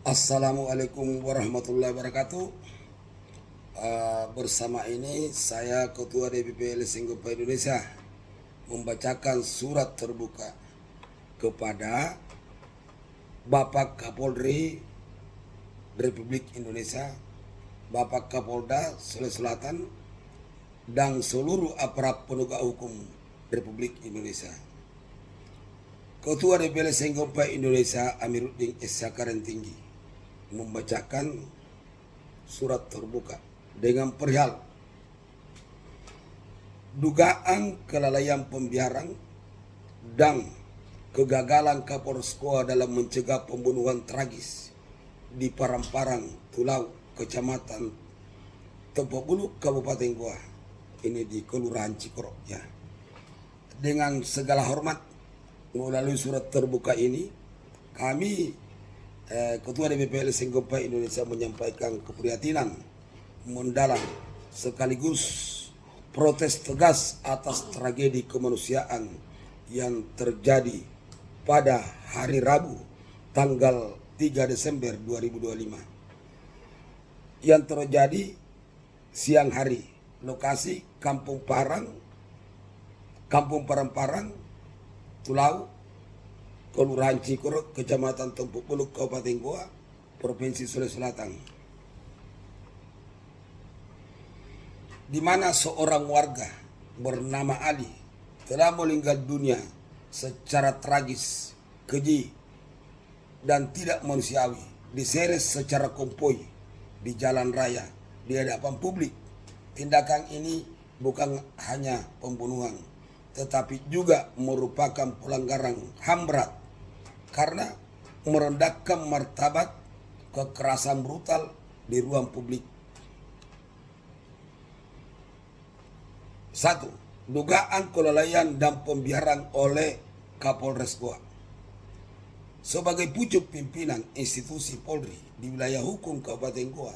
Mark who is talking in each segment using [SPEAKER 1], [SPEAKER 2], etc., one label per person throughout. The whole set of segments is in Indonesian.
[SPEAKER 1] Assalamualaikum warahmatullahi wabarakatuh. Bersama ini saya Ketua DPP LSM Gempa Indonesia membacakan surat terbuka kepada Bapak Kapolri Republik Indonesia, Bapak Kapolda Sulawesi Selatan, dan seluruh aparat penegak hukum Republik Indonesia. Ketua DPP LSM Gempa Indonesia Amiruddin Syakaran Tinggi membacakan surat terbuka dengan perihal dugaan kelalaian pembiaran dan kegagalan Kapolres Goa dalam mencegah pembunuhan tragis di Parang-Parang, Tulau, Kecamatan Tempok Bulu, Kabupaten Goa. Ini di Kelurahan Cikorok ya. Dengan segala hormat, melalui surat terbuka ini kami Ketua DPP LSM Gempa Indonesia menyampaikan keprihatinan mendalam sekaligus protes tegas atas tragedi kemanusiaan yang terjadi pada hari Rabu tanggal 3 Desember 2025 yang terjadi siang hari, lokasi Kampung Parang-Parang, Tulau, Kelurahan Cikorok, Kecamatan Tempok Bulu, Kabupaten Goa, Provinsi Sulawesi Selatan, di mana seorang warga bernama Ali telah meninggal dunia secara tragis, keji, dan tidak manusiawi, diseret secara konvoy di jalan raya di hadapan publik. Tindakan ini bukan hanya pembunuhan, tetapi juga merupakan pelanggaran HAM berat karena merendahkan martabat kekerasan brutal di ruang publik. 1. Dugaan kelalaian dan pembiaran oleh Kapolres Goa. Sebagai pucuk pimpinan institusi Polri di wilayah hukum Kabupaten Goa,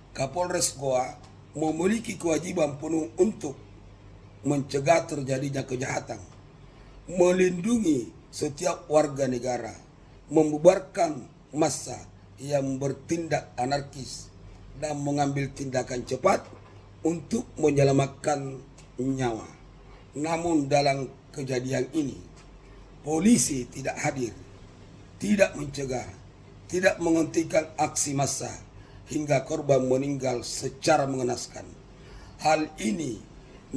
[SPEAKER 1] Kapolres Goa memiliki kewajiban penuh untuk mencegah terjadinya kejahatan, melindungi setiap warga negara, membubarkan massa yang bertindak anarkis, dan mengambil tindakan cepat untuk menyelamatkan nyawa. Namun dalam kejadian ini, polisi tidak hadir, tidak mencegah, tidak menghentikan aksi massa hingga korban meninggal secara mengenaskan. Hal ini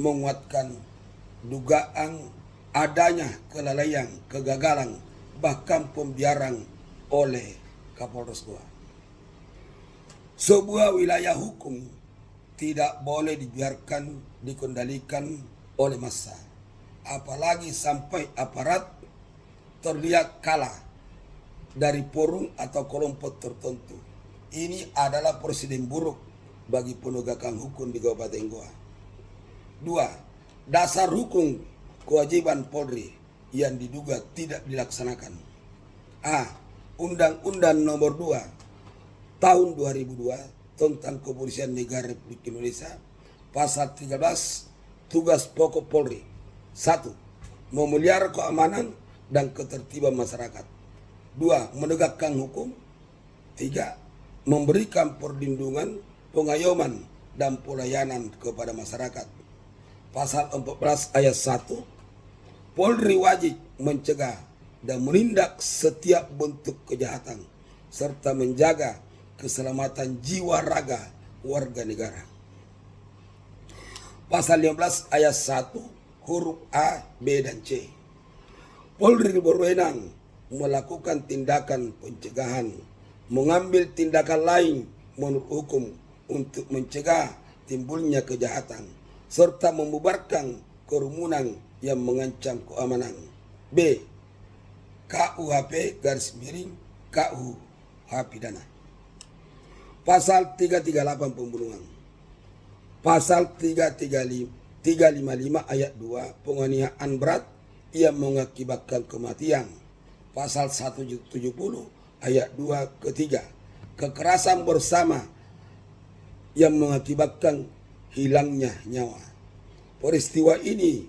[SPEAKER 1] menguatkan dugaan adanya kelalaian, kegagalan, bahkan pembiaran oleh Kapolres Goa. Sebuah wilayah hukum tidak boleh dibiarkan dikendalikan oleh massa, apalagi sampai aparat terlihat kalah dari forum atau kelompok tertentu. Ini adalah presiden buruk bagi penegakan hukum di Kabupaten Goa. 2. Dasar hukum kewajiban Polri yang diduga tidak dilaksanakan. A. Undang-Undang Nomor 2 Tahun 2002 tentang Kepolisian Negara Republik Indonesia, Pasal 13, Tugas Pokok Polri. 1. Memelihara keamanan dan ketertiban masyarakat. 2. Menegakkan hukum. 3. Memberikan perlindungan, pengayoman, dan pelayanan kepada masyarakat. Pasal 14 ayat 1, Polri wajib mencegah dan menindak setiap bentuk kejahatan serta menjaga keselamatan jiwa raga warga negara. Pasal 15 ayat 1 huruf A, B, dan C, Polri berwenang melakukan tindakan pencegahan, mengambil tindakan lain menurut hukum untuk mencegah timbulnya kejahatan serta membubarkan kerumunan yang mengancam keamanan. B. KUHP KUH pidana. Pasal 338 pembunuhan. Pasal 355 ayat 2 penganiayaan berat yang mengakibatkan kematian. Pasal 170 ayat 2 ketiga kekerasan bersama yang mengakibatkan hilangnya nyawa. Peristiwa ini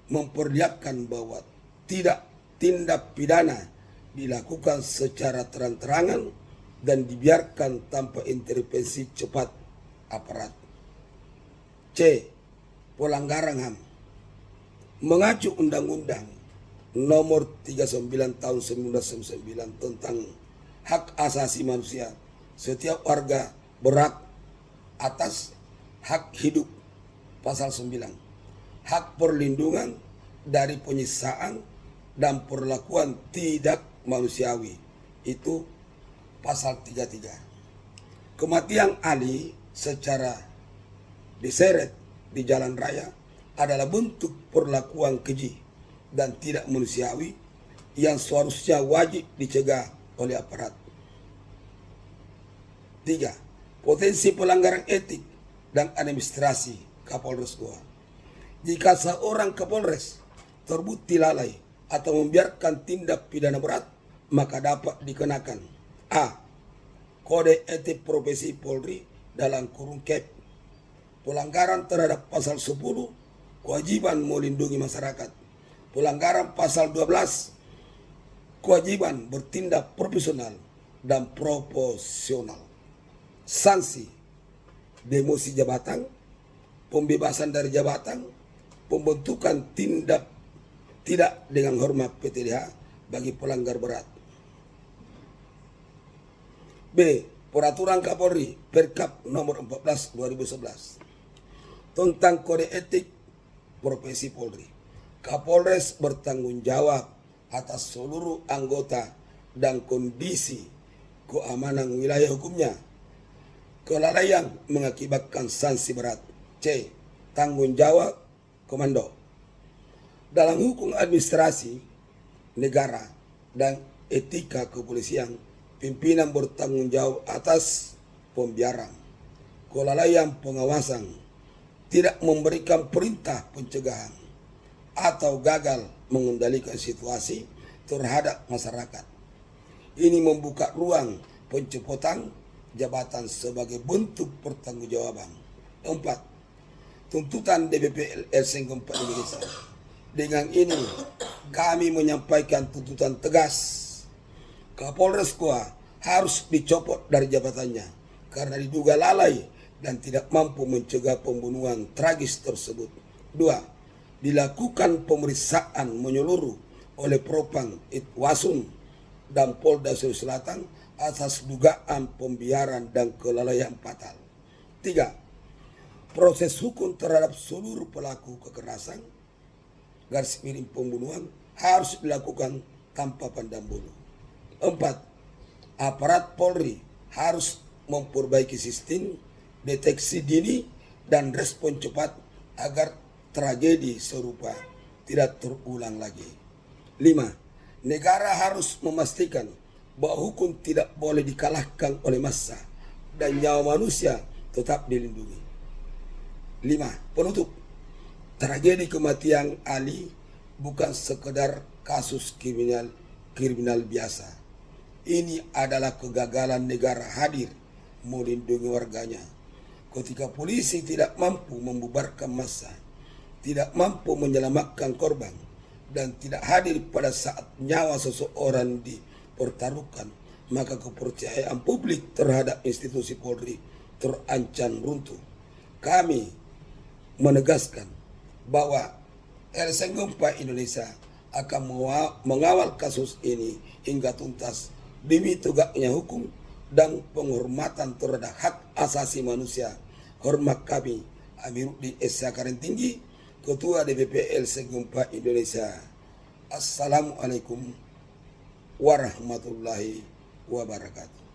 [SPEAKER 1] memperlihatkan bahwa tidak tindak pidana dilakukan secara terang-terangan dan dibiarkan tanpa intervensi cepat aparat. C. Pelanggaran HAM. Mengacu Undang-Undang Nomor 39 Tahun 1999 tentang hak asasi manusia, setiap warga berhak atas hak hidup. Pasal 9. Hak perlindungan dari penyiksaan dan perlakuan tidak manusiawi. Itu pasal 33. Kematian Ali secara diseret di jalan raya adalah bentuk perlakuan keji dan tidak manusiawi yang seharusnya wajib dicegah oleh aparat. 3. Potensi pelanggaran etik dan administrasi Kapolres Goa. Jika seorang Kapolres terbukti lalai atau membiarkan tindak pidana berat, maka dapat dikenakan A. Kode etik profesi Polri dalam kurung KEP. Pelanggaran terhadap pasal 10, kewajiban melindungi masyarakat. Pelanggaran pasal 12, kewajiban bertindak profesional dan proporsional. Sanksi: demosi jabatan, pembebasan dari jabatan, pembentukan tindak tidak dengan hormat PTDH bagi pelanggar berat. B. Peraturan Kapolri Perkap nomor 14 2011 tentang kode etik profesi Polri. Kapolres bertanggung jawab atas seluruh anggota dan kondisi keamanan wilayah hukumnya. Kelalaian mengakibatkan sanksi berat. C. Tanggung jawab komando. Dalam hukum administrasi negara dan etika kepolisian, pimpinan bertanggung jawab atas pembiaran, kelalaian pengawasan, tidak memberikan perintah pencegahan, atau gagal mengendalikan situasi terhadap masyarakat. Ini membuka ruang pencopotan jabatan sebagai bentuk pertanggungjawaban. 4. Tuntutan DPP LSM Indonesia. Dengan ini kami menyampaikan tuntutan tegas. Kapolres Goa harus dicopot dari jabatannya karena diduga lalai dan tidak mampu mencegah pembunuhan tragis tersebut. 2. Dilakukan pemeriksaan menyeluruh oleh Propam Itwasun dan Polda Sulawesi Selatan atas dugaan pembiaran dan kelalaian fatal. 3. Proses hukum terhadap seluruh pelaku kekerasan garis miring pembunuhan harus dilakukan tanpa pandang bulu. 4. Aparat Polri harus memperbaiki sistem deteksi dini dan respon cepat agar tragedi serupa tidak terulang lagi. 5. Negara harus memastikan bahwa hukum tidak boleh dikalahkan oleh massa dan nyawa manusia tetap dilindungi. 5. Penutup. Tragedi kematian Ali bukan sekedar kasus kriminal biasa. Ini adalah kegagalan negara hadir melindungi warganya. Ketika polisi tidak mampu membubarkan massa, tidak mampu menyelamatkan korban, dan tidak hadir pada saat nyawa seseorang dipertaruhkan, maka kepercayaan publik terhadap institusi Polri terancam runtuh. Kami menegaskan bahwa LSM Indonesia akan mengawal kasus ini hingga tuntas demi tegaknya hukum dan penghormatan terhadap hak asasi manusia. Hormat kami, Amiruddin SH Karentinggi, Ketua DPP LSM Indonesia. Assalamualaikum warahmatullahi wabarakatuh.